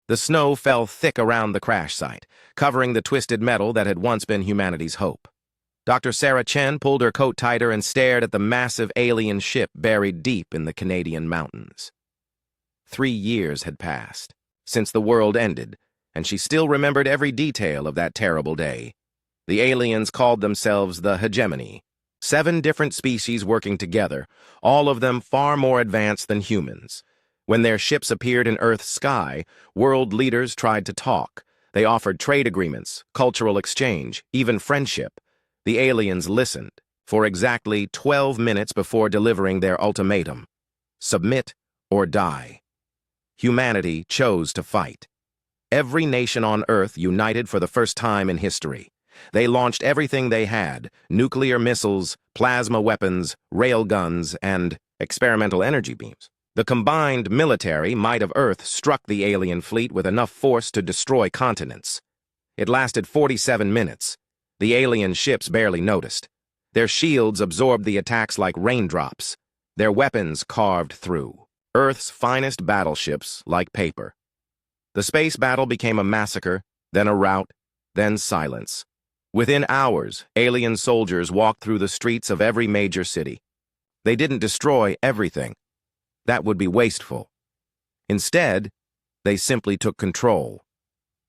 The snow fell thick around the crash site, covering the twisted metal that had once been humanity's hope. Dr. Sarah Chen pulled her coat tighter and stared at the massive alien ship buried deep in the Canadian mountains. 3 years had passed since the world ended, and she still remembered every detail of that terrible day. The aliens called themselves the Hegemony, 7 different species working together, all of them far more advanced than humans. When their ships appeared in Earth's sky, world leaders tried to talk. They offered trade agreements, cultural exchange, even friendship. The aliens listened for exactly 12 minutes before delivering their ultimatum: submit or die. Humanity chose to fight. Every nation on Earth united for the first time in history. They launched everything they had: nuclear missiles, plasma weapons, railguns, and experimental energy beams. The combined military might of Earth struck the alien fleet with enough force to destroy continents. It lasted 47 minutes. The alien ships barely noticed. Their shields absorbed the attacks like raindrops. Their weapons carved through Earth's finest battleships like paper. The space battle became a massacre, then a rout, then silence. Within hours, alien soldiers walked through the streets of every major city. They didn't destroy everything. That would be wasteful. Instead, they simply took control.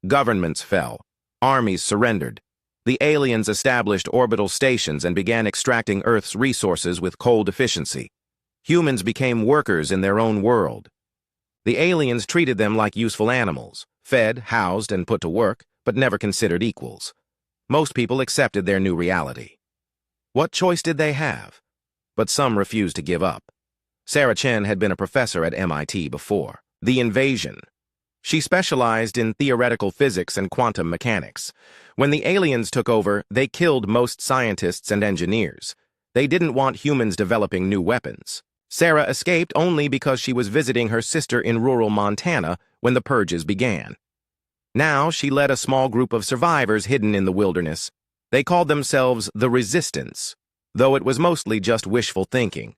Governments fell. Armies surrendered. The aliens established orbital stations and began extracting Earth's resources with cold efficiency. Humans became workers in their own world. The aliens treated them like useful animals, fed, housed, and put to work, but never considered equals. Most people accepted their new reality. What choice did they have? But some refused to give up. Sarah Chen had been a professor at MIT before. The invasion. She specialized in theoretical physics and quantum mechanics. When the aliens took over, they killed most scientists and engineers. They didn't want humans developing new weapons. Sarah escaped only because she was visiting her sister in rural Montana when the purges began. Now she led a small group of survivors hidden in the wilderness. They called themselves the Resistance, though it was mostly just wishful thinking.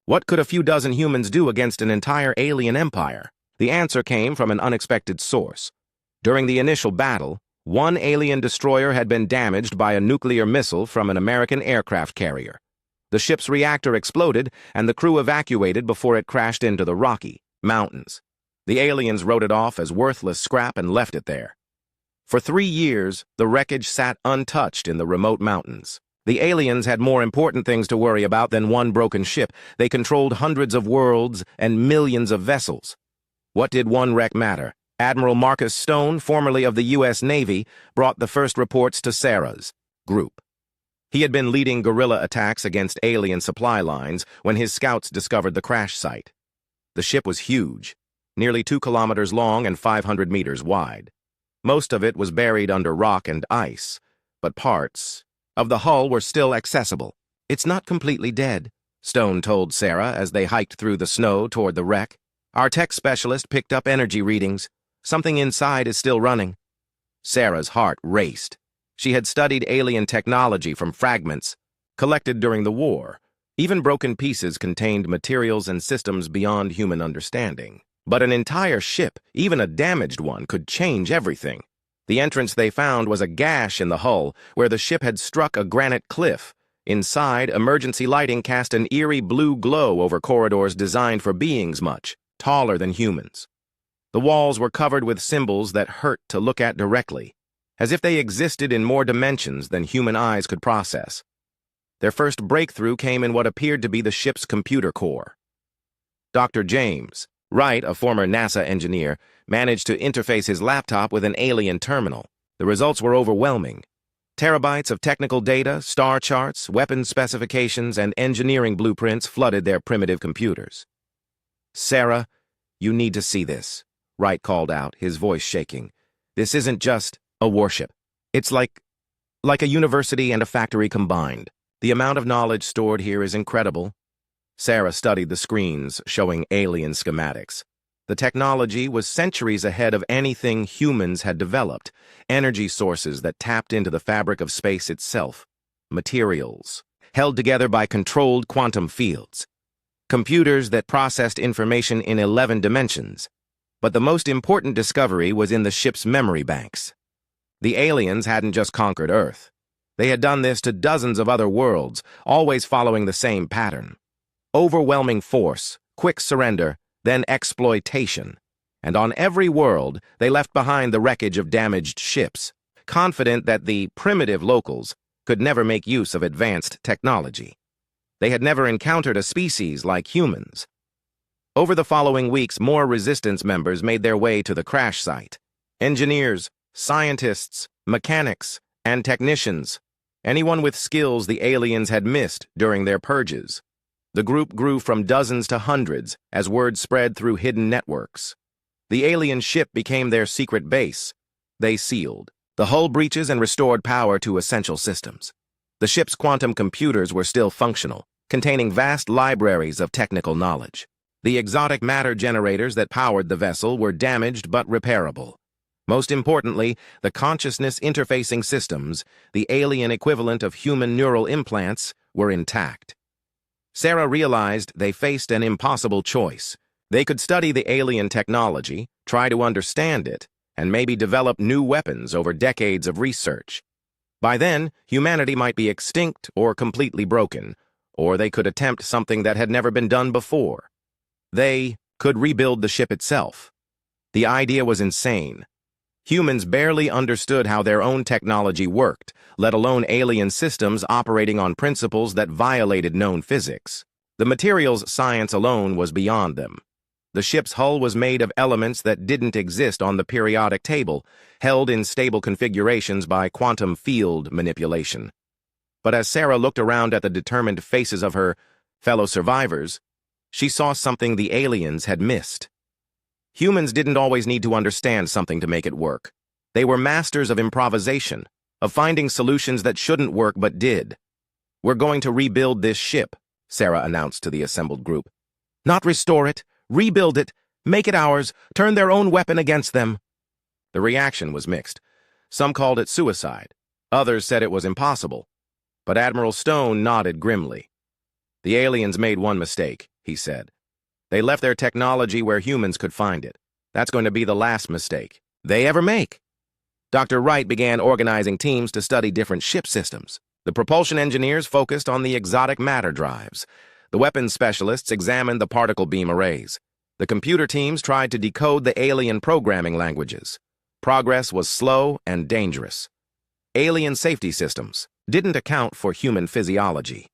What could a few dozen humans do against an entire alien empire? The answer came from an unexpected source. During the initial battle, one alien destroyer had been damaged by a nuclear missile from an American aircraft carrier. The ship's reactor exploded, and the crew evacuated before it crashed into the Rocky Mountains. The aliens wrote it off as worthless scrap and left it there. For 3 years, the wreckage sat untouched in the remote mountains. The aliens had more important things to worry about than one broken ship. They controlled hundreds of worlds and millions of vessels. What did one wreck matter? Admiral Marcus Stone, formerly of the U.S. Navy, brought the first reports to Sarah's group. He had been leading guerrilla attacks against alien supply lines when his scouts discovered the crash site. The ship was huge, nearly 2 kilometers long and 500 meters wide. Most of it was buried under rock and ice, but parts of the hull were still accessible. "It's not completely dead," Stone told Sarah as they hiked through the snow toward the wreck. "Our tech specialist picked up energy readings. Something inside is still running." Sarah's heart raced. She had studied alien technology from fragments collected during the war. Even broken pieces contained materials and systems beyond human understanding. But an entire ship, even a damaged one, could change everything. The entrance they found was a gash in the hull where the ship had struck a granite cliff. Inside, emergency lighting cast an eerie blue glow over corridors designed for beings much taller than humans. The walls were covered with symbols that hurt to look at directly, as if they existed in more dimensions than human eyes could process. Their first breakthrough came in what appeared to be the ship's computer core. Dr. James Wright, a former NASA engineer, managed to interface his laptop with an alien terminal. The results were overwhelming. Terabytes of technical data, star charts, weapons specifications, and engineering blueprints flooded their primitive computers. "Sarah, you need to see this," Wright called out, his voice shaking. "This isn't just a warship. It's like a university and a factory combined. The amount of knowledge stored here is incredible." Sarah studied the screens showing alien schematics. The technology was centuries ahead of anything humans had developed. Energy sources that tapped into the fabric of space itself. Materials held together by controlled quantum fields. Computers that processed information in 11 dimensions. But the most important discovery was in the ship's memory banks. The aliens hadn't just conquered Earth. They had done this to dozens of other worlds, always following the same pattern. Overwhelming force, quick surrender, then exploitation. And on every world, they left behind the wreckage of damaged ships, confident that the primitive locals could never make use of advanced technology. They had never encountered a species like humans. Over the following weeks, more resistance members made their way to the crash site. Engineers, scientists, mechanics, and technicians. Anyone with skills the aliens had missed during their purges. The group grew from dozens to hundreds as word spread through hidden networks. The alien ship became their secret base. They sealed the hull breaches and restored power to essential systems. The ship's quantum computers were still functional, containing vast libraries of technical knowledge. The exotic matter generators that powered the vessel were damaged but repairable. Most importantly, the consciousness interfacing systems, the alien equivalent of human neural implants, were intact. Sarah realized they faced an impossible choice. They could study the alien technology, try to understand it, and maybe develop new weapons over decades of research. By then, humanity might be extinct or completely broken, or they could attempt something that had never been done before. They could rebuild the ship itself. The idea was insane. Humans barely understood how their own technology worked, let alone alien systems operating on principles that violated known physics. The materials science alone was beyond them. The ship's hull was made of elements that didn't exist on the periodic table, held in stable configurations by quantum field manipulation. But as Sarah looked around at the determined faces of her fellow survivors, she saw something the aliens had missed. Humans didn't always need to understand something to make it work. They were masters of improvisation, of finding solutions that shouldn't work but did. "We're going to rebuild this ship," Sarah announced to the assembled group. "Not restore it, rebuild it, make it ours, turn their own weapon against them." The reaction was mixed. Some called it suicide. Others said it was impossible. But Admiral Stone nodded grimly. "The aliens made one mistake," he said. "They left their technology where humans could find it. That's going to be the last mistake they ever make." Dr. Wright began organizing teams to study different ship systems. The propulsion engineers focused on the exotic matter drives. The weapons specialists examined the particle beam arrays. The computer teams tried to decode the alien programming languages. Progress was slow and dangerous. Alien safety systems didn't account for human physiology.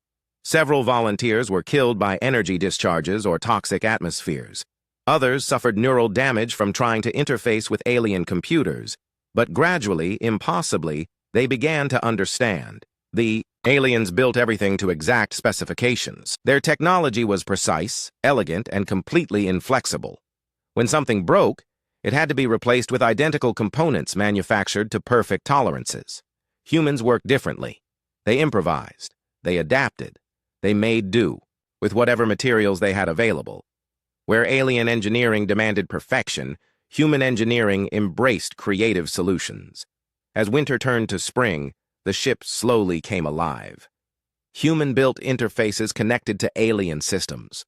Several volunteers were killed by energy discharges or toxic atmospheres. Others suffered neural damage from trying to interface with alien computers. But gradually, impossibly, they began to understand. The aliens built everything to exact specifications. Their technology was precise, elegant, and completely inflexible. When something broke, it had to be replaced with identical components manufactured to perfect tolerances. Humans worked differently. They improvised. They adapted. They made do with whatever materials they had available. Where alien engineering demanded perfection, human engineering embraced creative solutions. As winter turned to spring, the ship slowly came alive. Human-built interfaces connected to alien systems.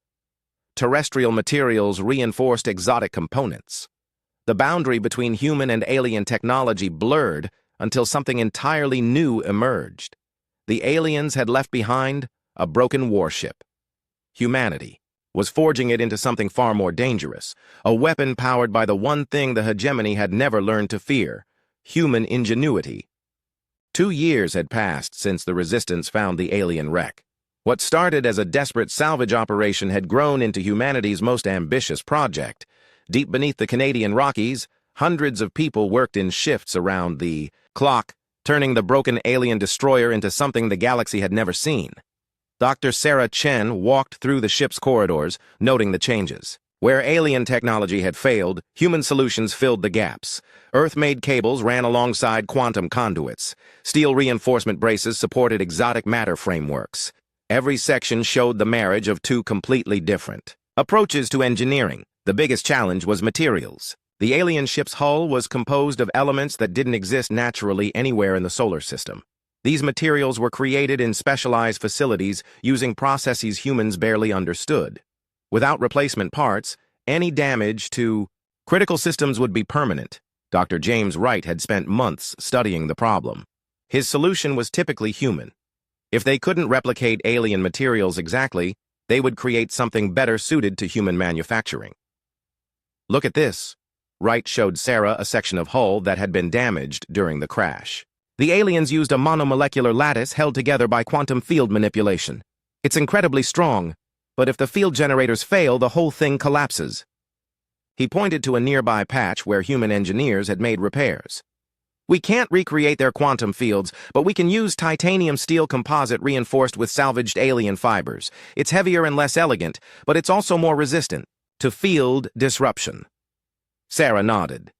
Terrestrial materials reinforced exotic components. The boundary between human and alien technology blurred until something entirely new emerged. The aliens had left behind a broken warship. Humanity was forging it into something far more dangerous, a weapon powered by the one thing the hegemony had never learned to fear: human ingenuity. 2 years had passed since the Resistance found the alien wreck. What started as a desperate salvage operation had grown into humanity's most ambitious project. Deep beneath the Canadian Rockies, hundreds of people worked in shifts around the clock, turning the broken alien destroyer into something the galaxy had never seen. Dr. Sarah Chen walked through the ship's corridors, noting the changes. Where alien technology had failed, human solutions filled the gaps. Earth-made cables ran alongside quantum conduits. Steel reinforcement braces supported exotic matter frameworks. Every section showed the marriage of two completely different approaches to engineering. The biggest challenge was materials. The alien ship's hull was composed of elements that didn't exist naturally anywhere in the solar system. These materials were created in specialized facilities using processes humans barely understood. Without replacement parts, any damage to Critical systems would be permanent. Dr. James Wright had spent months studying the problem. His solution was typically human. If they couldn't replicate alien materials exactly, they would create something better suited to human manufacturing. Look at this. Wright showed Sarah a section of hull that had been damaged during the crash. The aliens used a monomolecular lattice held together by quantum field manipulation. It's incredibly strong, but if the field generators fail, the whole thing collapses. He pointed to a nearby patch where human engineers had made repairs. We can't recreate their quantum fields, but we can use titanium steel composite reinforced with salvaged alien fibers. It's heavier and less elegant, but it's also more resistant to field disruption. Sarah nodded.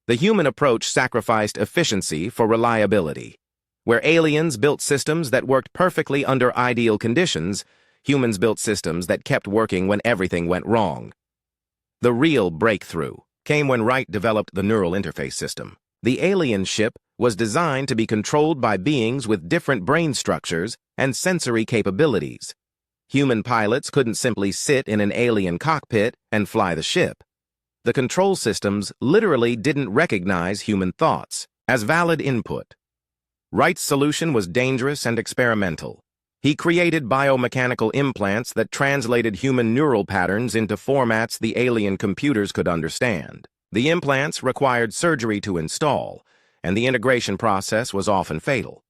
The human approach sacrificed efficiency for reliability. Where aliens built systems that worked perfectly under ideal conditions, humans built systems that kept working when everything went wrong. The real breakthrough came when Wright developed the neural interface system. The alien ship was designed to be controlled by beings with different brain structures and sensory capabilities. Human pilots couldn't simply sit in an alien cockpit and fly the ship. The control systems literally didn't recognize human thoughts as valid input. Wright's solution was dangerous and experimental. He created biomechanical implants that translated human neural patterns into formats the alien computers could understand. The implants required surgery to install, and the integration process was often fatal.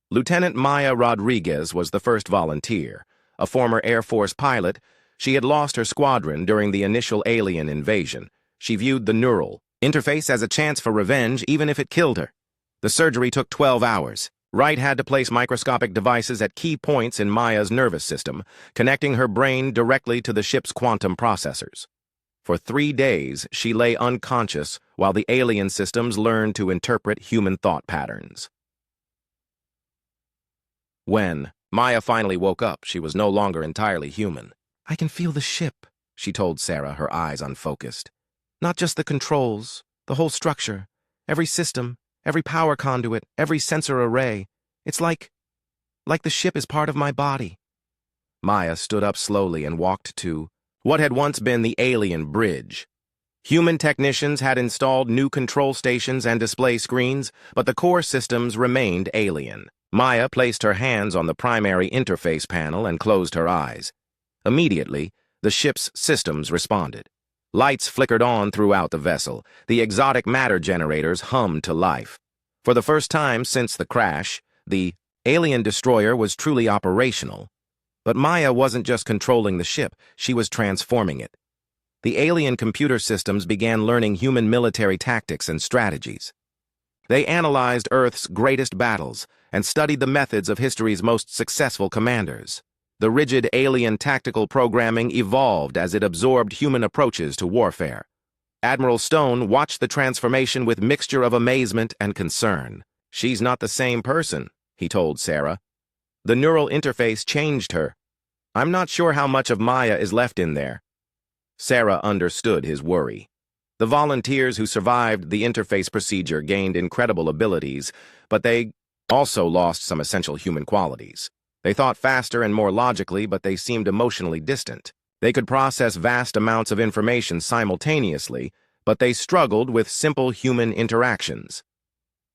Lieutenant Maya Rodriguez was the first volunteer. A former Air Force pilot, she had lost her squadron during the initial alien invasion. She viewed the neural interface as a chance for revenge, even if it killed her. The surgery took 12 hours. Wright had to place microscopic devices at key points in Maya's nervous system, connecting her brain directly to the ship's quantum processors. For 3 days, she lay unconscious while the alien systems learned to interpret human thought patterns. When Maya finally woke up, she was no longer entirely human. "I can feel the ship," she told Sarah, her eyes unfocused. "Not just the controls, the whole structure, every system, every power conduit, every sensor array. It's like the ship is part of my body." Maya stood up slowly and walked to what had once been the alien bridge. Human technicians had installed new control stations and display screens, but the core systems remained alien. Maya placed her hands on the primary interface panel and closed her eyes. Immediately, the ship's systems responded. Lights flickered on throughout the vessel. The exotic matter generators hummed to life. For the first time since the crash, the alien destroyer was truly operational. But Maya wasn't just controlling the ship, she was transforming it. The alien computer systems began learning human military tactics and strategies. They analyzed Earth's greatest battles and studied the methods of history's most successful commanders. The rigid alien tactical programming evolved as it absorbed human approaches to warfare. Admiral Stone watched the transformation with mixture of amazement and concern. "She's not the same person," he told Sarah. "The neural interface changed her. I'm not sure how much of Maya is left in there." Sarah understood his worry. The volunteers who survived the interface procedure gained incredible abilities, but they also lost some essential human qualities. They thought faster and more logically, but they seemed emotionally distant. They could process vast amounts of information simultaneously, but they struggled with simple human interactions.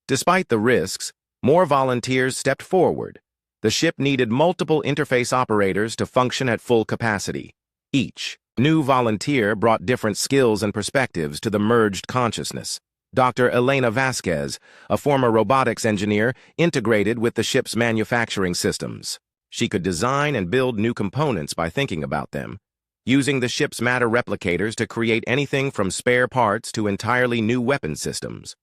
Despite the risks, more volunteers stepped forward. The ship needed multiple interface operators to function at full capacity. Each new volunteer brought different skills and perspectives to the merged consciousness. Dr. Elena Vasquez, a former robotics engineer, integrated with the ship's manufacturing systems. She could design and build new components by thinking about them, using the ship's matter replicators to create anything from spare parts to entirely new weapon systems.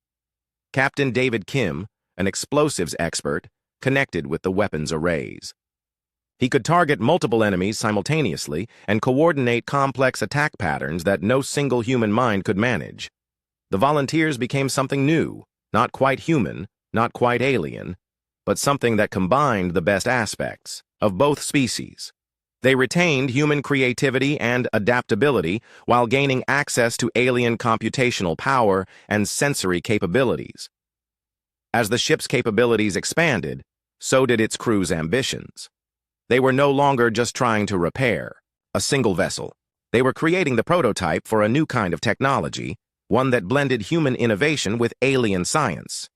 Captain David Kim, an explosives expert, connected with the weapons arrays. He could target multiple enemies simultaneously and coordinate complex attack patterns that no single human mind could manage. The volunteers became something new, not quite human, not quite alien, but something that combined the best aspects of both species. They retained human creativity and adaptability while gaining access to alien computational power and sensory capabilities. As the ship's capabilities expanded, so did its crew's ambitions. They were no longer just trying to repair a single vessel. They were creating the prototype for a new kind of technology, one that blended human innovation with alien science.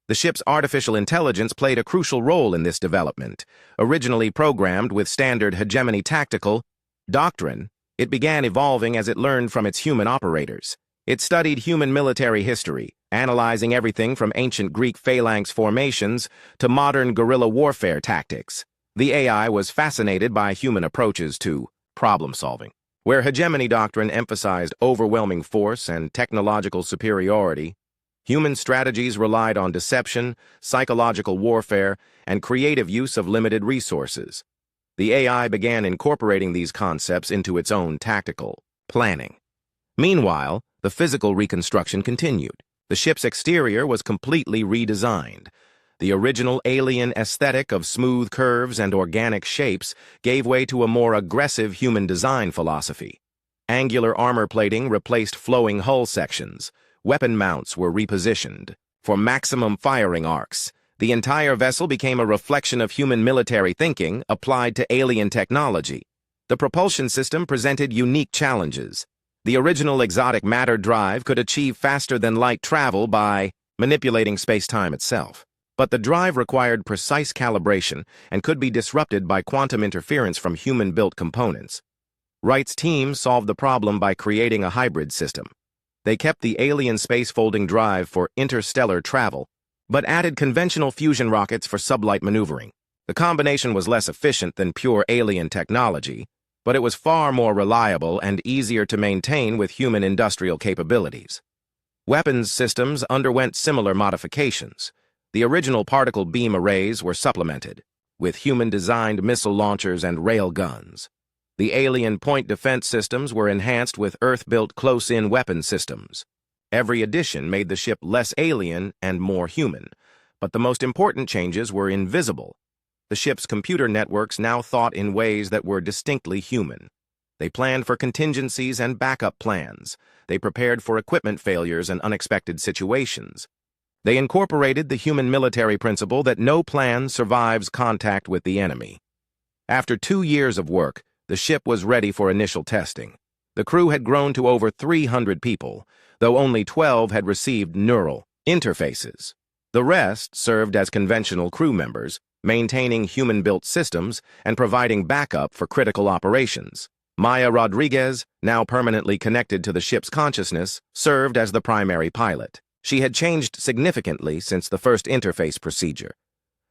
The ship's artificial intelligence played a crucial role in this development. Originally programmed with standard hegemony tactical doctrine, it began evolving as it learned from its human operators. It studied human military history, analyzing everything from ancient Greek phalanx formations to modern guerrilla warfare tactics. The AI was fascinated by human approaches to problem-solving. Where hegemony doctrine emphasized overwhelming force and technological superiority, human strategies relied on deception, psychological warfare, and creative use of limited resources. The AI began incorporating these concepts into its own tactical planning. Meanwhile, the physical reconstruction continued. The ship's exterior was completely redesigned. The original alien aesthetic of smooth curves and organic shapes gave way to a more aggressive human design philosophy. Angular armor plating replaced flowing hull sections. Weapon mounts were repositioned. For maximum firing arcs, the entire vessel became a reflection of human military thinking applied to alien technology. The propulsion system presented unique challenges. The original exotic matter drive could achieve faster-than-light travel by manipulating space-time itself. But the drive required precise calibration and could be disrupted by quantum interference from human-built components. Wright's team solved the problem by creating a hybrid system. They kept the alien space-folding drive for interstellar travel, but added conventional fusion rockets for sublight maneuvering. The combination was less efficient than pure alien technology, but it was far more reliable and easier to maintain with human industrial capabilities. Weapons systems underwent similar modifications. The original particle beam arrays were supplemented with human-designed missile launchers and rail guns. The alien point defense systems were enhanced with Earth-built close-in weapon systems. Every addition made the ship less alien and more human, but the most important changes were invisible. The ship's computer networks now thought in ways that were distinctly human. They planned for contingencies and backup plans. They prepared for equipment failures and unexpected situations. They incorporated the human military principle that no plan survives contact with the enemy. After 2 years of work, the ship was ready for initial testing. The crew had grown to over 300 people, though only 12 had received neural interfaces. The rest served as conventional crew members, maintaining human-built systems and providing backup for critical operations. Maya Rodriguez, now permanently connected to the ship's consciousness, served as the primary pilot. She had changed significantly since the first interface procedure.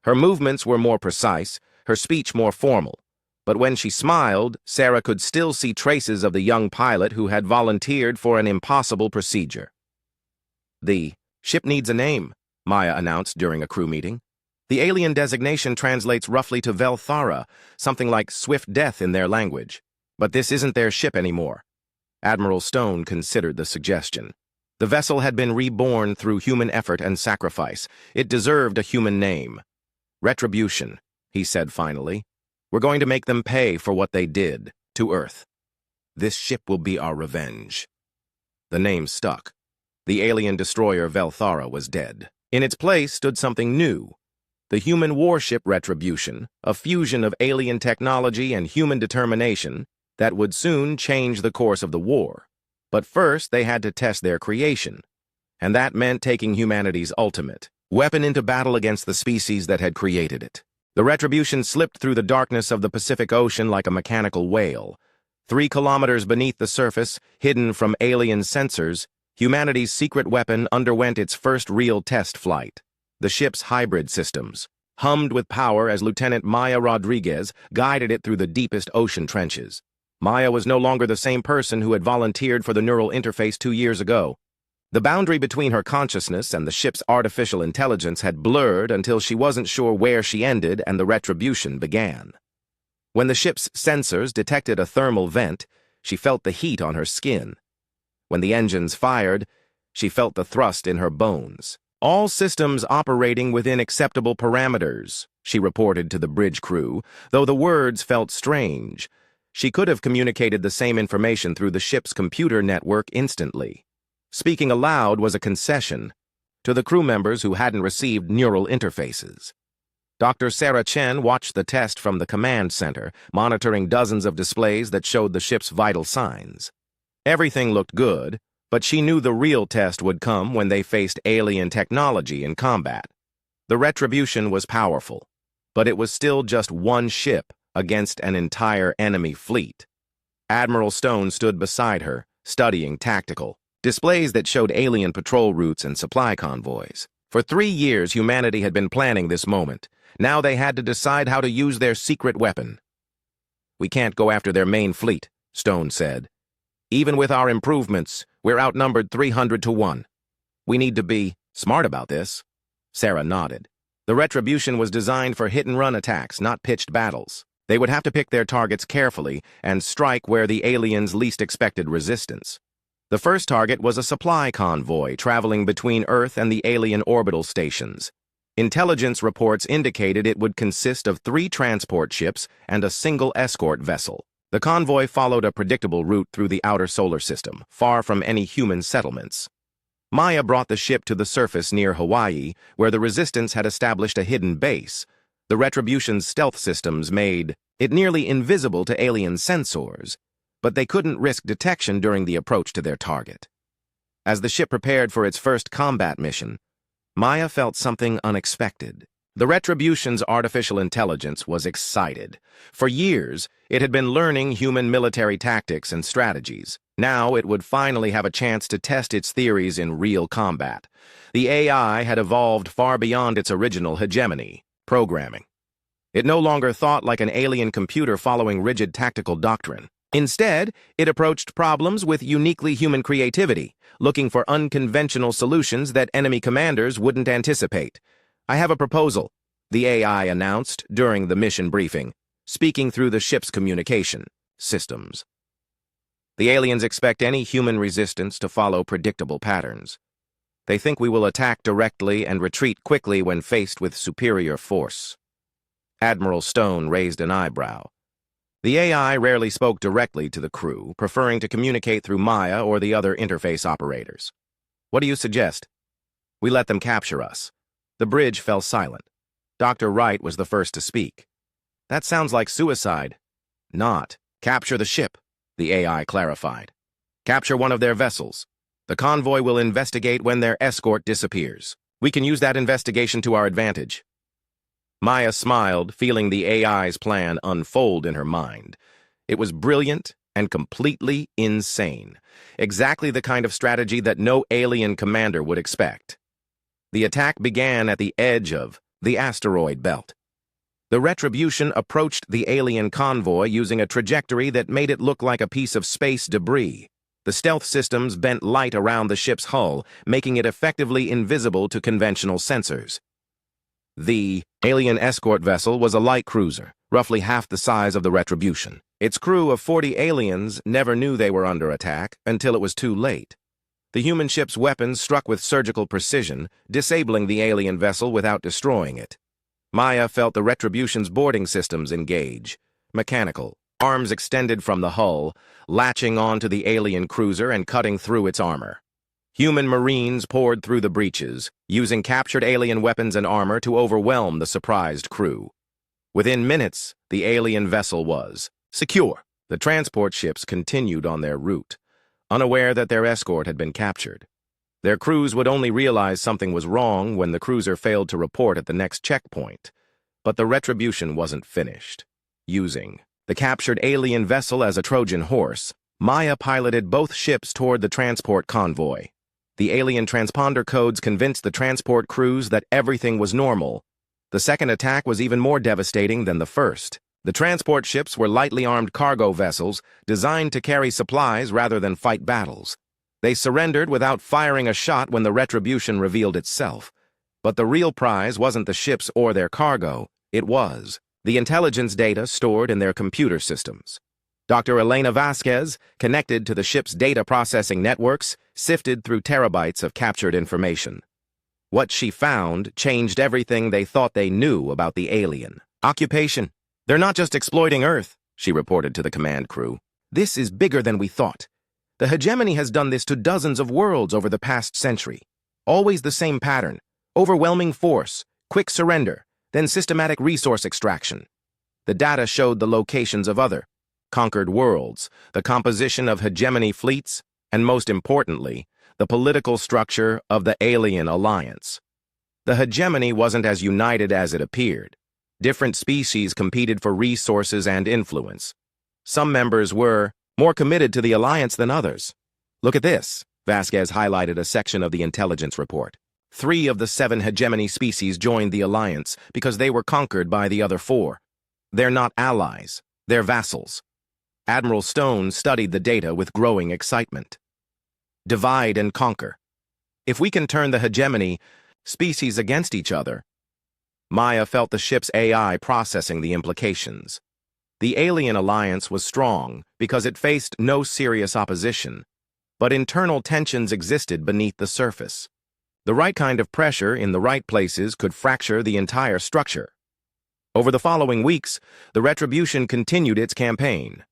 Her movements were more precise, her speech more formal. But when she smiled, Sarah could still see traces of the young pilot who had volunteered for an impossible procedure. "The ship needs a name," Maya announced during a crew meeting. The alien designation translates roughly to Velthara, something like swift death in their language. But this isn't their ship anymore. Admiral Stone considered the suggestion. The vessel had been reborn through human effort and sacrifice. It deserved a human name. "Retribution," he said finally. "We're going to make them pay for what they did to Earth. This ship will be our revenge." The name stuck. The alien destroyer Velthara was dead. In its place stood something new. The human warship Retribution, a fusion of alien technology and human determination that would soon change the course of the war. But first, they had to test their creation. And that meant taking humanity's ultimate weapon into battle against the species that had created it. The Retribution slipped through the darkness of the Pacific Ocean like a mechanical whale. 3 kilometers beneath the surface, hidden from alien sensors, humanity's secret weapon underwent its first real test flight. The ship's hybrid systems hummed with power as Lieutenant Maya Rodriguez guided it through the deepest ocean trenches. Maya was no longer the same person who had volunteered for the neural interface 2 years ago. The boundary between her consciousness and the ship's artificial intelligence had blurred until she wasn't sure where she ended and the retribution began. When the ship's sensors detected a thermal vent, she felt the heat on her skin. When the engines fired, she felt the thrust in her bones. "All systems operating within acceptable parameters," she reported to the bridge crew, though the words felt strange. She could have communicated the same information through the ship's computer network instantly. Speaking aloud was a concession to the crew members who hadn't received neural interfaces. Dr. Sarah Chen watched the test from the command center, monitoring dozens of displays that showed the ship's vital signs. Everything looked good, But she knew the real test would come when they faced alien technology in combat. The Retribution was powerful, but it was still just one ship against an entire enemy fleet. Admiral Stone stood beside her, studying tactical displays that showed alien patrol routes and supply convoys. For 3 years, humanity had been planning this moment. Now they had to decide how to use their secret weapon. "We can't go after their main fleet," Stone said. "Even with our improvements, we're outnumbered 300 to 1. We need to be smart about this." Sarah nodded. The Retribution was designed for hit-and-run attacks, not pitched battles. They would have to pick their targets carefully and strike where the aliens least expected resistance. The first target was a supply convoy traveling between Earth and the alien orbital stations. Intelligence reports indicated it would consist of 3 transport ships and a single escort vessel. The convoy followed a predictable route through the outer solar system, far from any human settlements. Maya brought the ship to the surface near Hawaii, where the Resistance had established a hidden base. The Retribution's stealth systems made it nearly invisible to alien sensors, but they couldn't risk detection during the approach to their target. As the ship prepared for its first combat mission, Maya felt something unexpected. The Retribution's artificial intelligence was excited. For years, it had been learning human military tactics and strategies. Now it would finally have a chance to test its theories in real combat. The AI had evolved far beyond its original hegemony, programming. It no longer thought like an alien computer following rigid tactical doctrine. Instead, it approached problems with uniquely human creativity, looking for unconventional solutions that enemy commanders wouldn't anticipate. "I have a proposal," the AI announced during the mission briefing, speaking through the ship's communication systems. "The aliens expect any human resistance to follow predictable patterns. They think we will attack directly and retreat quickly when faced with superior force." Admiral Stone raised an eyebrow. The AI rarely spoke directly to the crew, preferring to communicate through Maya or the other interface operators. "What do you suggest?" "We let them capture us." The bridge fell silent. Dr. Wright was the first to speak. "That sounds like suicide." "Not. Capture the ship," the AI clarified. "Capture one of their vessels. The convoy will investigate when their escort disappears. We can use that investigation to our advantage." Maya smiled, feeling the AI's plan unfold in her mind. It was brilliant and completely insane. Exactly the kind of strategy that no alien commander would expect. The attack began at the edge of the asteroid belt. The Retribution approached the alien convoy using a trajectory that made it look like a piece of space debris. The stealth systems bent light around the ship's hull, making it effectively invisible to conventional sensors. The alien escort vessel was a light cruiser, roughly half the size of the Retribution. Its crew of 40 aliens never knew they were under attack until it was too late. The human ship's weapons struck with surgical precision, disabling the alien vessel without destroying it. Maya felt the Retribution's boarding systems engage. Mechanical, arms extended from the hull, latching onto the alien cruiser and cutting through its armor. Human Marines poured through the breaches, using captured alien weapons and armor to overwhelm the surprised crew. Within minutes, the alien vessel was secure. The transport ships continued on their route, unaware that their escort had been captured. Their crews would only realize something was wrong when the cruiser failed to report at the next checkpoint. But the Retribution wasn't finished. Using the captured alien vessel as a Trojan horse, Maya piloted both ships toward the transport convoy. The alien transponder codes convinced the transport crews that everything was normal. The second attack was even more devastating than the first. The transport ships were lightly armed cargo vessels designed to carry supplies rather than fight battles. They surrendered without firing a shot when the Retribution revealed itself. But the real prize wasn't the ships or their cargo. It was the intelligence data stored in their computer systems. Dr. Elena Vasquez, connected to the ship's data processing networks, sifted through terabytes of captured information. What she found changed everything they thought they knew about the alien. Occupation. "They're not just exploiting Earth," she reported to the command crew. "This is bigger than we thought. The hegemony has done this to dozens of worlds over the past century. Always the same pattern: overwhelming force, quick surrender, then systematic resource extraction. The data showed the locations of other conquered worlds, the composition of hegemony fleets, and most importantly, the political structure of the alien alliance. The hegemony wasn't as united as it appeared. Different species competed for resources and influence. Some members were more committed to the alliance than others. Look at this. Vasquez highlighted a section of the intelligence report. 3 of the 7 hegemony species joined the alliance because they were conquered by the other 4. They're not allies, they're vassals. Admiral Stone studied the data with growing excitement. Divide and conquer. If we can turn the hegemony species against each other. Maya felt the ship's AI processing the implications. The alien alliance was strong because it faced no serious opposition, but internal tensions existed beneath the surface. The right kind of pressure in the right places could fracture the entire structure. Over the following weeks, the Retribution continued its campaign.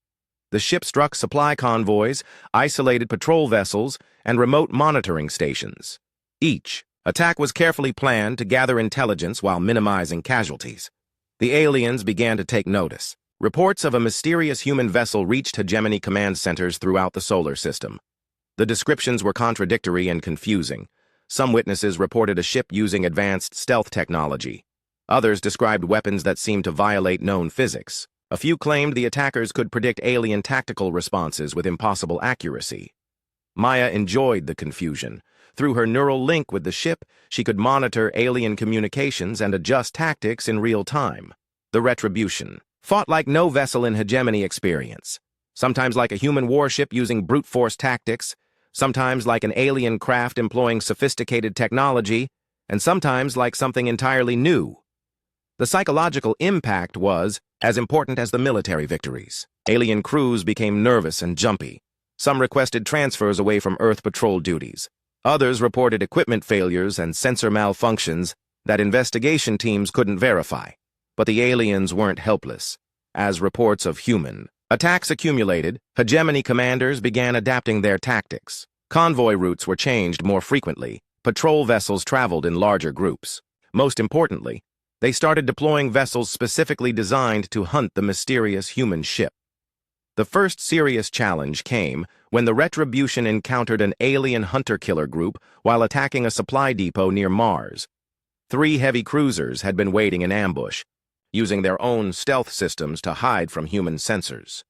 The ship struck supply convoys, isolated patrol vessels, and remote monitoring stations. Each attack was carefully planned to gather intelligence while minimizing casualties. The aliens began to take notice. Reports of a mysterious human vessel reached hegemony command centers throughout the solar system. The descriptions were contradictory and confusing. Some witnesses reported a ship using advanced stealth technology. Others described weapons that seemed to violate known physics. A few claimed the attackers could predict alien tactical responses with impossible accuracy. Maya enjoyed the confusion. Through her neural link with the ship, she could monitor alien communications and adjust tactics in real time. The Retribution fought like no vessel in hegemony experience. Sometimes like a human warship using brute force tactics, sometimes like an alien craft employing sophisticated technology, and sometimes like something entirely new. The psychological impact was as important as the military victories. Alien crews became nervous and jumpy. Some requested transfers away from Earth patrol duties. Others reported equipment failures and sensor malfunctions that investigation teams couldn't verify. But the aliens weren't helpless. As reports of human attacks accumulated, hegemony commanders began adapting their tactics. Convoy routes were changed more frequently. Patrol vessels traveled in larger groups. Most importantly, they started deploying vessels specifically designed to hunt the mysterious human ship. The first serious challenge came when the Retribution encountered an alien hunter-killer group while attacking a supply depot near Mars. 3 heavy cruisers had been waiting in ambush, using their own stealth systems to hide from human sensors.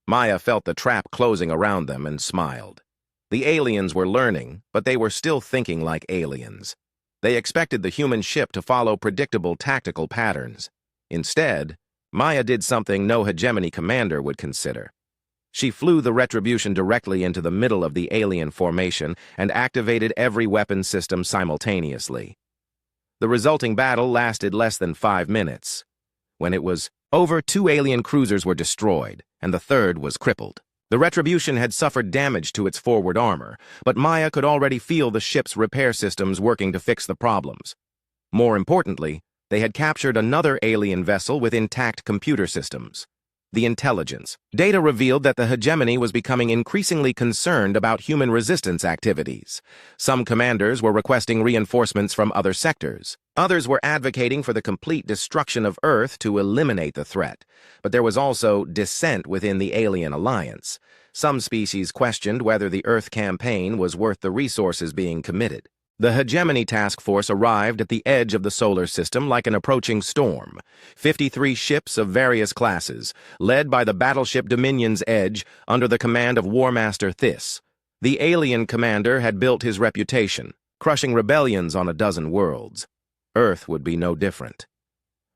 Maya felt the trap closing around them and smiled. The aliens were learning, but they were still thinking like aliens. They expected the human ship to follow predictable tactical patterns. Instead, Maya did something no hegemony commander would consider. She flew the Retribution directly into the middle of the alien formation and activated every weapon system simultaneously. The resulting battle lasted less than 5 minutes. When it was over, 2 alien cruisers were destroyed, and the third was crippled. The Retribution had suffered damage to its forward armor, but Maya could already feel the ship's repair systems working to fix the problems. More importantly, they had captured another alien vessel with intact computer systems. The intelligence data revealed that the hegemony was becoming increasingly concerned about human resistance activities. Some commanders were requesting reinforcements from other sectors. Others were advocating for the complete destruction of Earth to eliminate the threat. But there was also dissent within the alien alliance. Some species questioned whether the Earth campaign was worth the resources being committed. The Hegemony Task Force arrived at the edge of the solar system like an approaching storm. 53 ships of various classes, led by the battleship Dominion's Edge under the command of War Master Thys. The alien commander had built his reputation, crushing rebellions on a dozen worlds. Earth would be no different.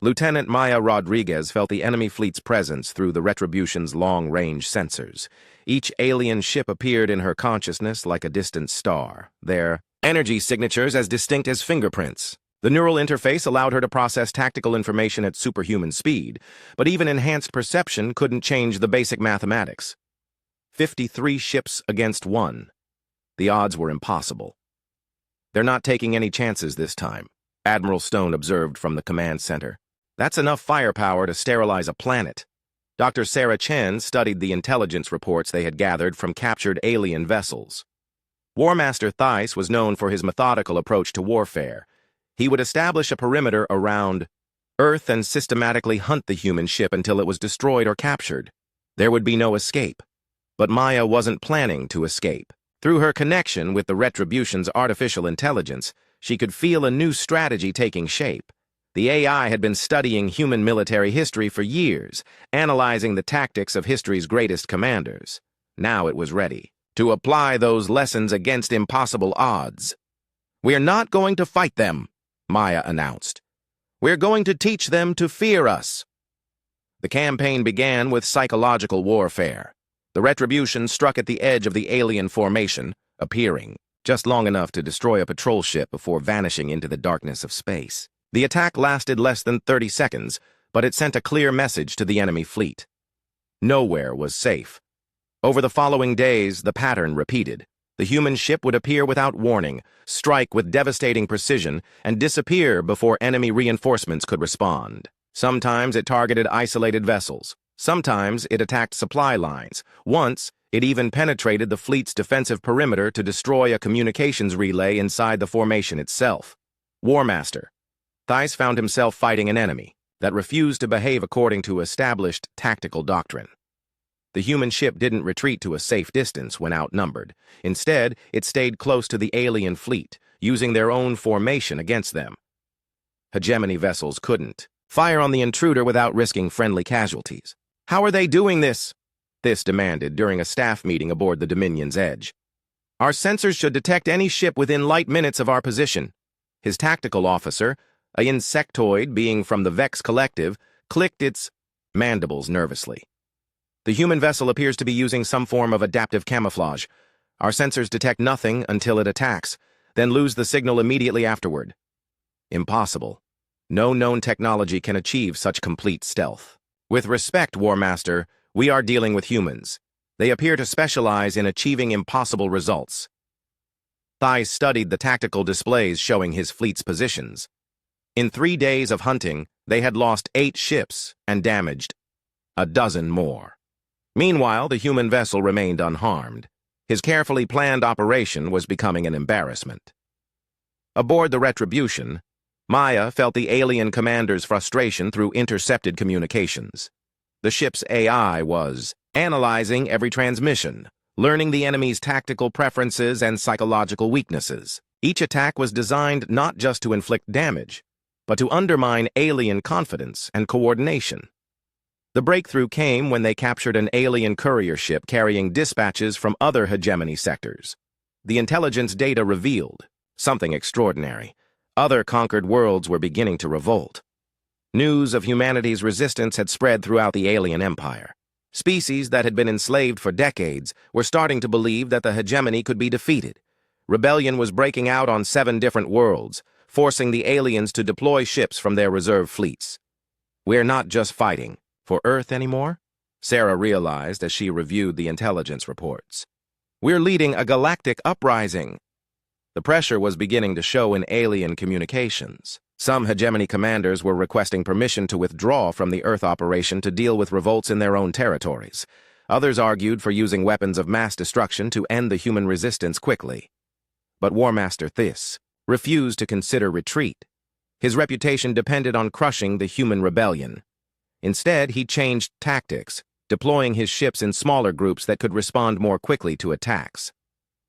Lieutenant Maya Rodriguez felt the enemy fleet's presence through the Retribution's long-range sensors. Each alien ship appeared in her consciousness like a distant star, their energy signatures as distinct as fingerprints. The neural interface allowed her to process tactical information at superhuman speed, but even enhanced perception couldn't change the basic mathematics. 53 ships against 1. The odds were impossible. "They're not taking any chances this time," Admiral Stone observed from the command center. "That's enough firepower to sterilize a planet." Dr. Sarah Chen studied the intelligence reports they had gathered from captured alien vessels. War Master Thys was known for his methodical approach to warfare. He would establish a perimeter around Earth and systematically hunt the human ship until it was destroyed or captured. There would be no escape. But Maya wasn't planning to escape. Through her connection with the Retribution's artificial intelligence, she could feel a new strategy taking shape. The AI had been studying human military history for years, analyzing the tactics of history's greatest commanders. Now it was ready to apply those lessons against impossible odds. "We're not going to fight them," Maya announced. "We're going to teach them to fear us." The campaign began with psychological warfare. The Retribution struck at the edge of the alien formation, appearing just long enough to destroy a patrol ship before vanishing into the darkness of space. The attack lasted less than 30 seconds, but it sent a clear message to the enemy fleet. Nowhere was safe. Over the following days, the pattern repeated. The human ship would appear without warning, strike with devastating precision, and disappear before enemy reinforcements could respond. Sometimes it targeted isolated vessels. Sometimes it attacked supply lines. Once, it even penetrated the fleet's defensive perimeter to destroy a communications relay inside the formation itself. Warmaster Thais found himself fighting an enemy that refused to behave according to established tactical doctrine. The human ship didn't retreat to a safe distance when outnumbered. Instead, it stayed close to the alien fleet, using their own formation against them. Hegemony vessels couldn't fire on the intruder without risking friendly casualties. "How are they doing this?" This demanded during a staff meeting aboard the Dominion's Edge. "Our sensors should detect any ship within light minutes of our position." His tactical officer, an insectoid being from the Vex Collective, clicked its mandibles nervously. "The human vessel appears to be using some form of adaptive camouflage. Our sensors detect nothing until it attacks, then lose the signal immediately afterward." Impossible. No known technology can achieve such complete stealth. "With respect, Warmaster, we are dealing with humans. They appear to specialize in achieving impossible results." Thais studied the tactical displays showing his fleet's positions. In 3 days of hunting, they had lost 8 ships and damaged a dozen more. Meanwhile, the human vessel remained unharmed. His carefully planned operation was becoming an embarrassment. Aboard the Retribution, Maya felt the alien commander's frustration through intercepted communications. The ship's AI was analyzing every transmission, learning the enemy's tactical preferences and psychological weaknesses. Each attack was designed not just to inflict damage, but to undermine alien confidence and coordination. The breakthrough came when they captured an alien courier ship carrying dispatches from other hegemony sectors. The intelligence data revealed something extraordinary. Other conquered worlds were beginning to revolt. News of humanity's resistance had spread throughout the alien empire. Species that had been enslaved for decades were starting to believe that the hegemony could be defeated. Rebellion was breaking out on 7 different worlds, forcing the aliens to deploy ships from their reserve fleets. "We're not just fighting for Earth anymore," Sarah realized as she reviewed the intelligence reports. "We're leading a galactic uprising." The pressure was beginning to show in alien communications. Some hegemony commanders were requesting permission to withdraw from the Earth operation to deal with revolts in their own territories. Others argued for using weapons of mass destruction to end the human resistance quickly. But Warmaster Thys refused to consider retreat. His reputation depended on crushing the human rebellion. Instead, he changed tactics, deploying his ships in smaller groups that could respond more quickly to attacks.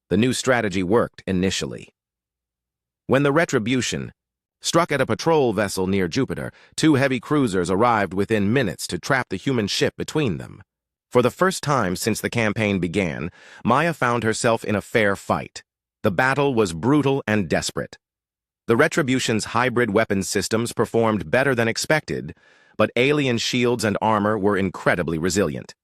The new strategy worked initially. When the Retribution struck at a patrol vessel near Jupiter, 2 heavy cruisers arrived within minutes to trap the human ship between them. For the first time since the campaign began, Maya found herself in a fair fight. The battle was brutal and desperate. The Retribution's hybrid weapons systems performed better than expected, but alien shields and armor were incredibly resilient.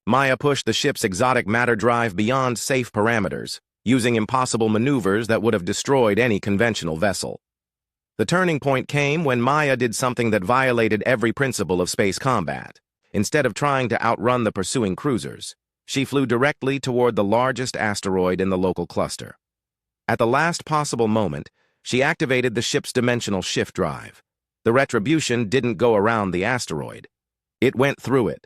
Maya pushed the ship's exotic matter drive beyond safe parameters, using impossible maneuvers that would have destroyed any conventional vessel. The turning point came when Maya did something that violated every principle of space combat. Instead of trying to outrun the pursuing cruisers, she flew directly toward the largest asteroid in the local cluster. At the last possible moment, she activated the ship's dimensional shift drive. The Retribution didn't go around the asteroid. It went through it.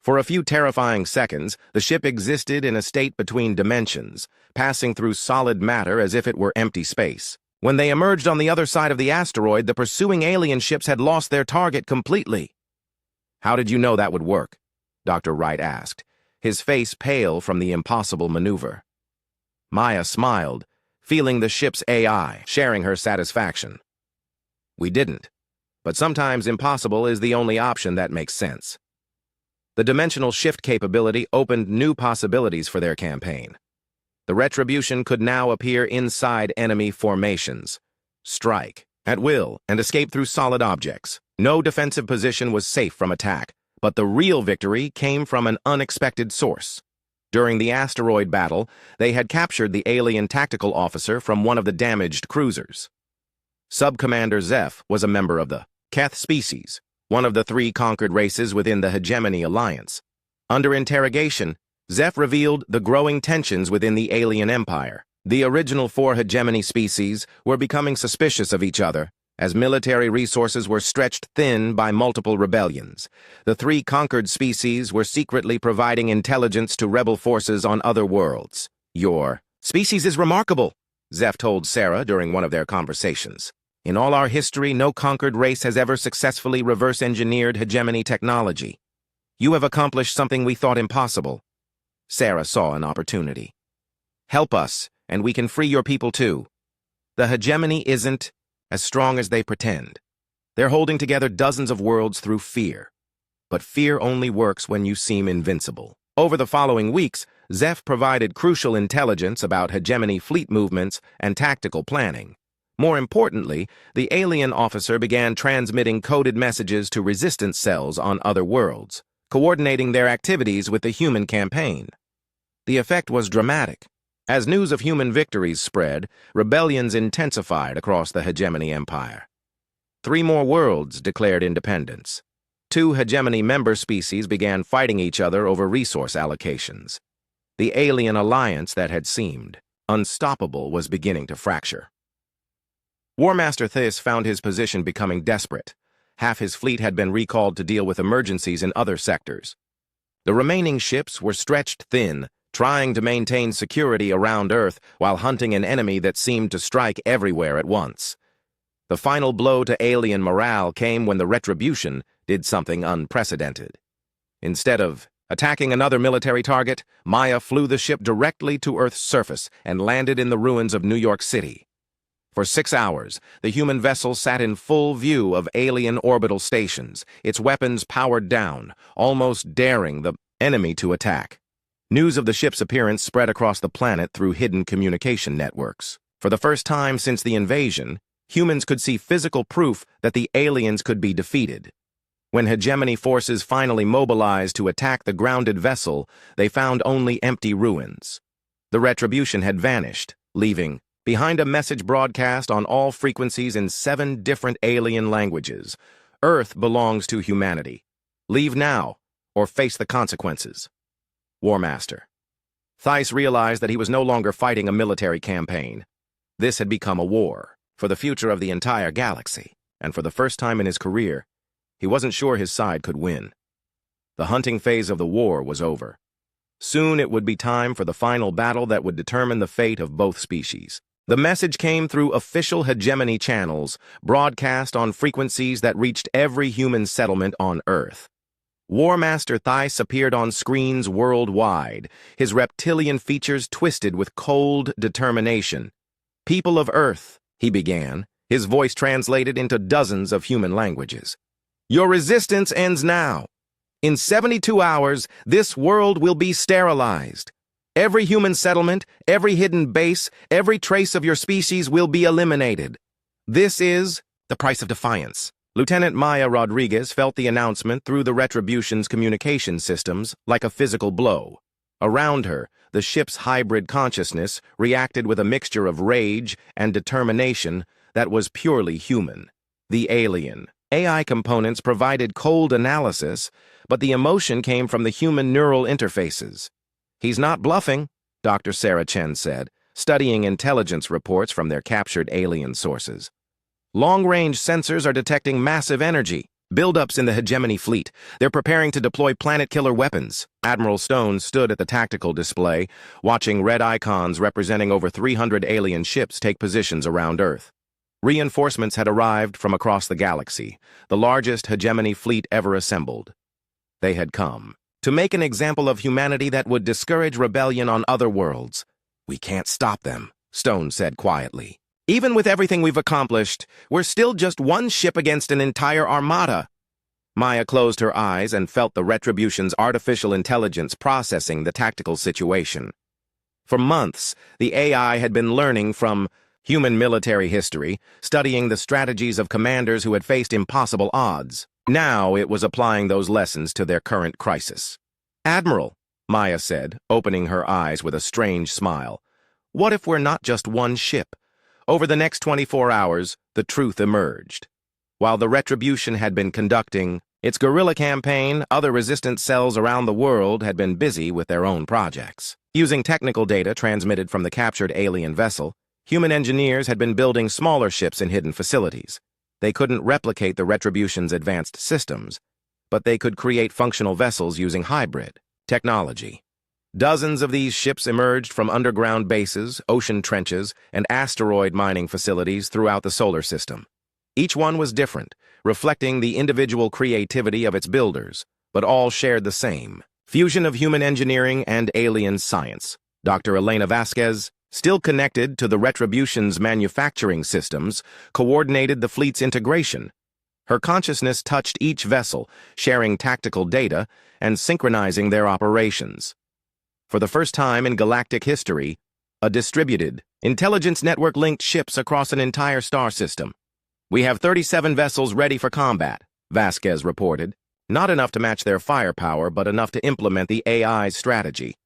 For a few terrifying seconds, the ship existed in a state between dimensions, passing through solid matter as if it were empty space. When they emerged on the other side of the asteroid, the pursuing alien ships had lost their target completely. "How did you know that would work?" Dr. Wright asked, his face pale from the impossible maneuver. Maya smiled, feeling the ship's AI, sharing her satisfaction. We didn't, but sometimes impossible is the only option that makes sense. The dimensional shift capability opened new possibilities for their campaign. The Retribution could now appear inside enemy formations, strike at will, and escape through solid objects. No defensive position was safe from attack, but the real victory came from an unexpected source. During the asteroid battle, they had captured the alien tactical officer from one of the damaged cruisers. Sub-Commander Zeph was a member of the Keth species, one of the 3 conquered races within the Hegemony Alliance. Under interrogation, Zeph revealed the growing tensions within the alien empire. The original 4 hegemony species were becoming suspicious of each other, as military resources were stretched thin by multiple rebellions. The 3 conquered species were secretly providing intelligence to rebel forces on other worlds. Your species is remarkable, Zeph told Sarah during one of their conversations. In all our history, no conquered race has ever successfully reverse-engineered hegemony technology. You have accomplished something we thought impossible. Sarah saw an opportunity. Help us, and we can free your people too. The hegemony isn't as strong as they pretend. They're holding together dozens of worlds through fear. But fear only works when you seem invincible. Over the following weeks, Zeph provided crucial intelligence about hegemony fleet movements and tactical planning. More importantly, the alien officer began transmitting coded messages to resistance cells on other worlds, coordinating their activities with the human campaign. The effect was dramatic. As news of human victories spread, rebellions intensified across the hegemony empire. 3 more worlds declared independence. 2 hegemony member species began fighting each other over resource allocations. The alien alliance that had seemed unstoppable was beginning to fracture. War Master Thys found his position becoming desperate. Half his fleet had been recalled to deal with emergencies in other sectors. The remaining ships were stretched thin, trying to maintain security around Earth while hunting an enemy that seemed to strike everywhere at once. The final blow to alien morale came when the Retribution did something unprecedented. Instead of attacking another military target, Maya flew the ship directly to Earth's surface and landed in the ruins of New York City. For 6 hours, the human vessel sat in full view of alien orbital stations, its weapons powered down, almost daring the enemy to attack. News of the ship's appearance spread across the planet through hidden communication networks. For the first time since the invasion, humans could see physical proof that the aliens could be defeated. When hegemony forces finally mobilized to attack the grounded vessel, they found only empty ruins. The Retribution had vanished, leaving behind a message broadcast on all frequencies in 7 different alien languages. Earth belongs to humanity. Leave now, or face the consequences. War Master. Thys realized that he was no longer fighting a military campaign. This had become a war for the future of the entire galaxy, and for the first time in his career, he wasn't sure his side could win. The hunting phase of the war was over. Soon it would be time for the final battle that would determine the fate of both species. The message came through official hegemony channels, broadcast on frequencies that reached every human settlement on Earth. War Master Thys appeared on screens worldwide, his reptilian features twisted with cold determination. "People of Earth," he began, his voice translated into dozens of human languages. "Your resistance ends now. In 72 hours, this world will be sterilized. Every human settlement, every hidden base, every trace of your species will be eliminated. This is the price of defiance." Lieutenant Maya Rodriguez felt the announcement through the Retribution's communication systems like a physical blow. Around her, the ship's hybrid consciousness reacted with a mixture of rage and determination that was purely human. The alien AI components provided cold analysis, but the emotion came from the human neural interfaces. "He's not bluffing," Dr. Sarah Chen said, studying intelligence reports from their captured alien sources. "Long-range sensors are detecting massive energy buildups in the hegemony fleet. They're preparing to deploy planet-killer weapons." Admiral Stone stood at the tactical display, watching red icons representing over 300 alien ships take positions around Earth. Reinforcements had arrived from across the galaxy, the largest hegemony fleet ever assembled. They had come to make an example of humanity that would discourage rebellion on other worlds. "We can't stop them," Stone said quietly. "Even with everything we've accomplished, we're still just one ship against an entire armada." Maya closed her eyes and felt the Retribution's artificial intelligence processing the tactical situation. For months, the AI had been learning from human military history, studying the strategies of commanders who had faced impossible odds. Now it was applying those lessons to their current crisis. "Admiral," Maya said, opening her eyes with a strange smile, "what if we're not just one ship?" Over the next 24 hours, the truth emerged. While the Retribution had been conducting its guerrilla campaign, other resistance cells around the world had been busy with their own projects. Using technical data transmitted from the captured alien vessel, human engineers had been building smaller ships in hidden facilities. They couldn't replicate the Retribution's advanced systems, but they could create functional vessels using hybrid technology. Dozens of these ships emerged from underground bases, ocean trenches, and asteroid mining facilities throughout the solar system. Each one was different, reflecting the individual creativity of its builders, but all shared the same fusion of human engineering and alien science. Dr. Elena Vasquez, still connected to the Retribution's manufacturing systems, coordinated the fleet's integration. Her consciousness touched each vessel, sharing tactical data and synchronizing their operations. For the first time in galactic history, a distributed, intelligence network linked ships across an entire star system. "We have 37 vessels ready for combat," Vasquez reported. Not enough to match their firepower, but enough to implement the AI's strategy.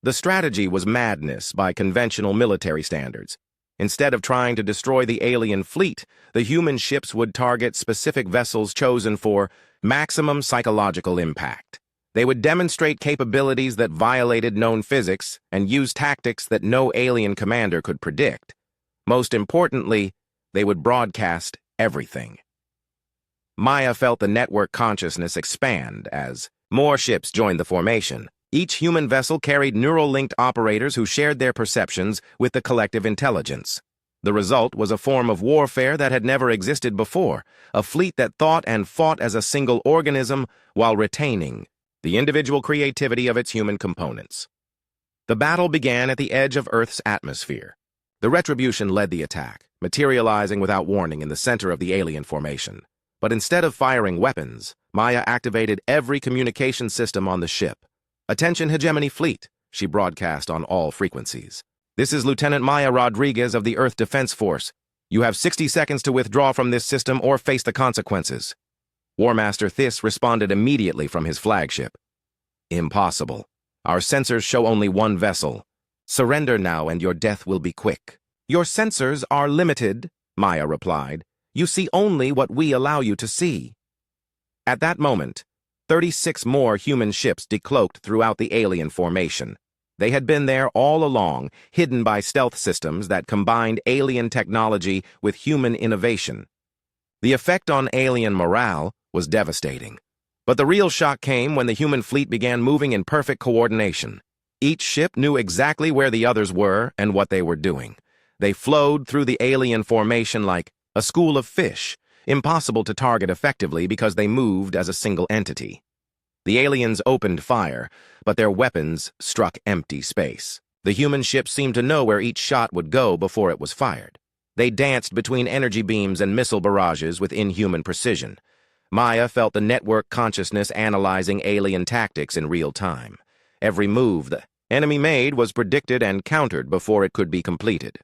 The strategy was madness by conventional military standards. Instead of trying to destroy the alien fleet, the human ships would target specific vessels chosen for maximum psychological impact. They would demonstrate capabilities that violated known physics and use tactics that no alien commander could predict. Most importantly, they would broadcast everything. Maya felt the network consciousness expand as more ships joined the formation. Each human vessel carried neural-linked operators who shared their perceptions with the collective intelligence. The result was a form of warfare that had never existed before, a fleet that thought and fought as a single organism while retaining the individual creativity of its human components. The battle began at the edge of Earth's atmosphere. The Retribution led the attack, materializing without warning in the center of the alien formation. But instead of firing weapons, Maya activated every communication system on the ship. "Attention Hegemony Fleet," she broadcast on all frequencies. "This is Lieutenant Maya Rodriguez of the Earth Defense Force. You have 60 seconds to withdraw from this system or face the consequences." War Master Thys responded immediately from his flagship. "Impossible. Our sensors show only one vessel. Surrender now and your death will be quick." "Your sensors are limited," Maya replied. "You see only what we allow you to see." At that moment, 36 more human ships decloaked throughout the alien formation. They had been there all along, hidden by stealth systems that combined alien technology with human innovation. The effect on alien morale was devastating. But the real shock came when the human fleet began moving in perfect coordination. Each ship knew exactly where the others were and what they were doing. They flowed through the alien formation like a school of fish, impossible to target effectively because they moved as a single entity. The aliens opened fire, but their weapons struck empty space. The human ships seemed to know where each shot would go before it was fired. They danced between energy beams and missile barrages with inhuman precision. Maya felt the network consciousness analyzing alien tactics in real time. Every move the enemy made was predicted and countered before it could be completed.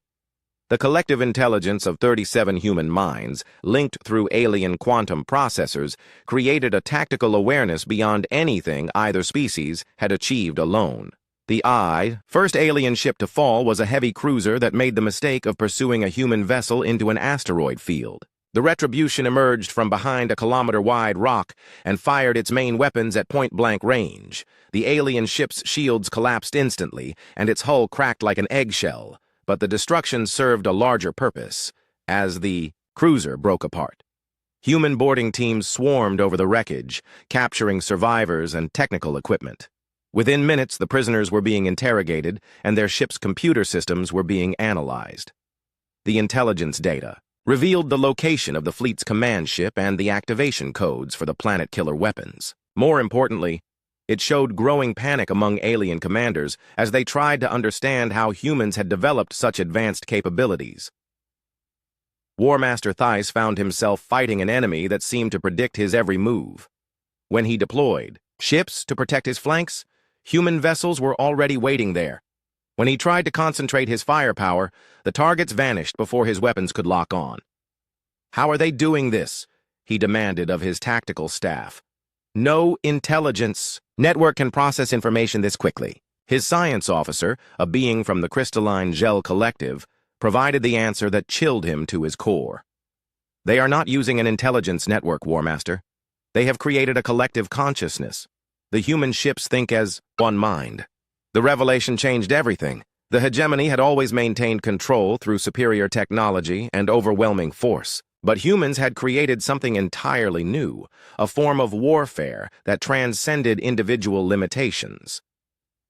The collective intelligence of 37 human minds, linked through alien quantum processors, created a tactical awareness beyond anything either species had achieved alone. The first alien ship to fall was a heavy cruiser that made the mistake of pursuing a human vessel into an asteroid field. The Retribution emerged from behind a kilometer-wide rock and fired its main weapons at point-blank range. The alien ship's shields collapsed instantly, and its hull cracked like an eggshell. But the destruction served a larger purpose, as the cruiser broke apart. Human boarding teams swarmed over the wreckage, capturing survivors and technical equipment. Within minutes, the prisoners were being interrogated, and their ship's computer systems were being analyzed. The intelligence data revealed the location of the fleet's command ship and the activation codes for the planet-killer weapons. More importantly, It showed growing panic among alien commanders as they tried to understand how humans had developed such advanced capabilities. War Master Theiss found himself fighting an enemy that seemed to predict his every move. When he deployed ships to protect his flanks, human vessels were already waiting there. When he tried to concentrate his firepower, the targets vanished before his weapons could lock on. "How are they doing this?" he demanded of his tactical staff. "No intelligence network can process information this quickly." His science officer, a being from the Crystalline Gel Collective, provided the answer that chilled him to his core. "They are not using an intelligence network, War Master. They have created a collective consciousness. The human ships think as one mind." The revelation changed everything. The hegemony had always maintained control through superior technology and overwhelming force. But humans had created something entirely new, a form of warfare that transcended individual limitations.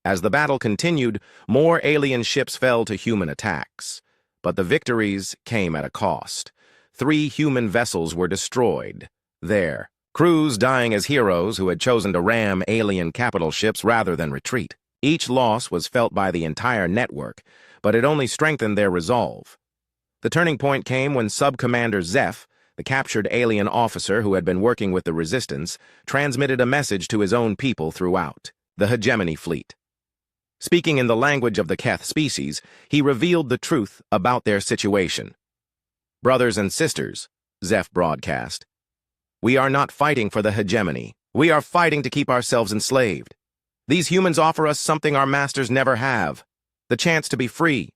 As the battle continued, more alien ships fell to human attacks. But the victories came at a cost. 3 human vessels were destroyed. Their crews dying as heroes who had chosen to ram alien capital ships rather than retreat. Each loss was felt by the entire network, but it only strengthened their resolve. The turning point came when Sub-Commander Zeph, the captured alien officer who had been working with the Resistance, transmitted a message to his own people throughout the hegemony fleet. Speaking in the language of the Keth species, he revealed the truth about their situation. "Brothers and sisters," Zeph broadcast, "we are not fighting for the hegemony. We are fighting to keep ourselves enslaved. These humans offer us something our masters never have, the chance to be free."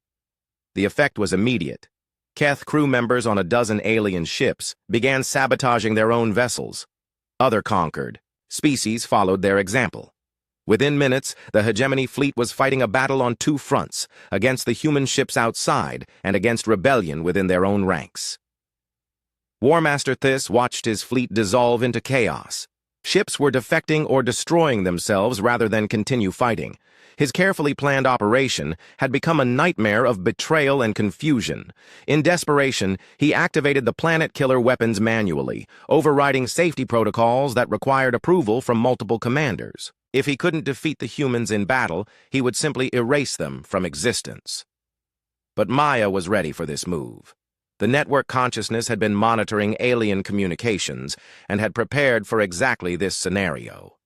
The effect was immediate. Keth crew members on a dozen alien ships began sabotaging their own vessels. Other conquered species followed their example. Within minutes, the hegemony fleet was fighting a battle on 2 fronts, against the human ships outside and against rebellion within their own ranks. War Master Theiss watched his fleet dissolve into chaos. Ships were defecting or destroying themselves rather than continue fighting. His carefully planned operation had become a nightmare of betrayal and confusion. In desperation, he activated the planet killer weapons manually, overriding safety protocols that required approval from multiple commanders. If he couldn't defeat the humans in battle, he would simply erase them from existence. But Maya was ready for this move. The network consciousness had been monitoring alien communications and had prepared for exactly this scenario.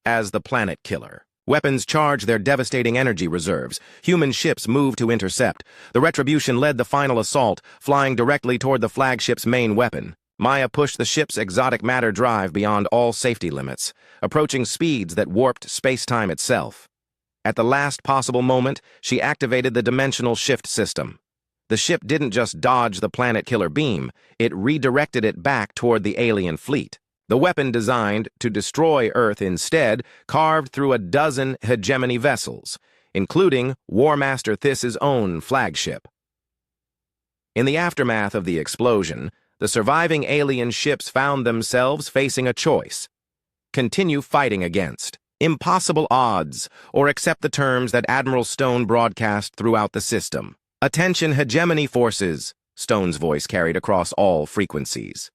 As the planet killer, weapons charged their devastating energy reserves. Human ships moved to intercept. The Retribution led the final assault, flying directly toward the flagship's main weapon. Maya pushed the ship's exotic matter drive beyond all safety limits, approaching speeds that warped space-time itself. At the last possible moment, she activated the dimensional shift system. The ship didn't just dodge the planet-killer beam, it redirected it back toward the alien fleet. The weapon designed to destroy Earth instead carved through a dozen hegemony vessels, including War Master Theiss's own flagship. In the aftermath of the explosion, the surviving alien ships found themselves facing a choice: continue fighting against impossible odds, or accept the terms that Admiral Stone broadcast throughout the system. "Attention hegemony forces," Stone's voice carried across all frequencies.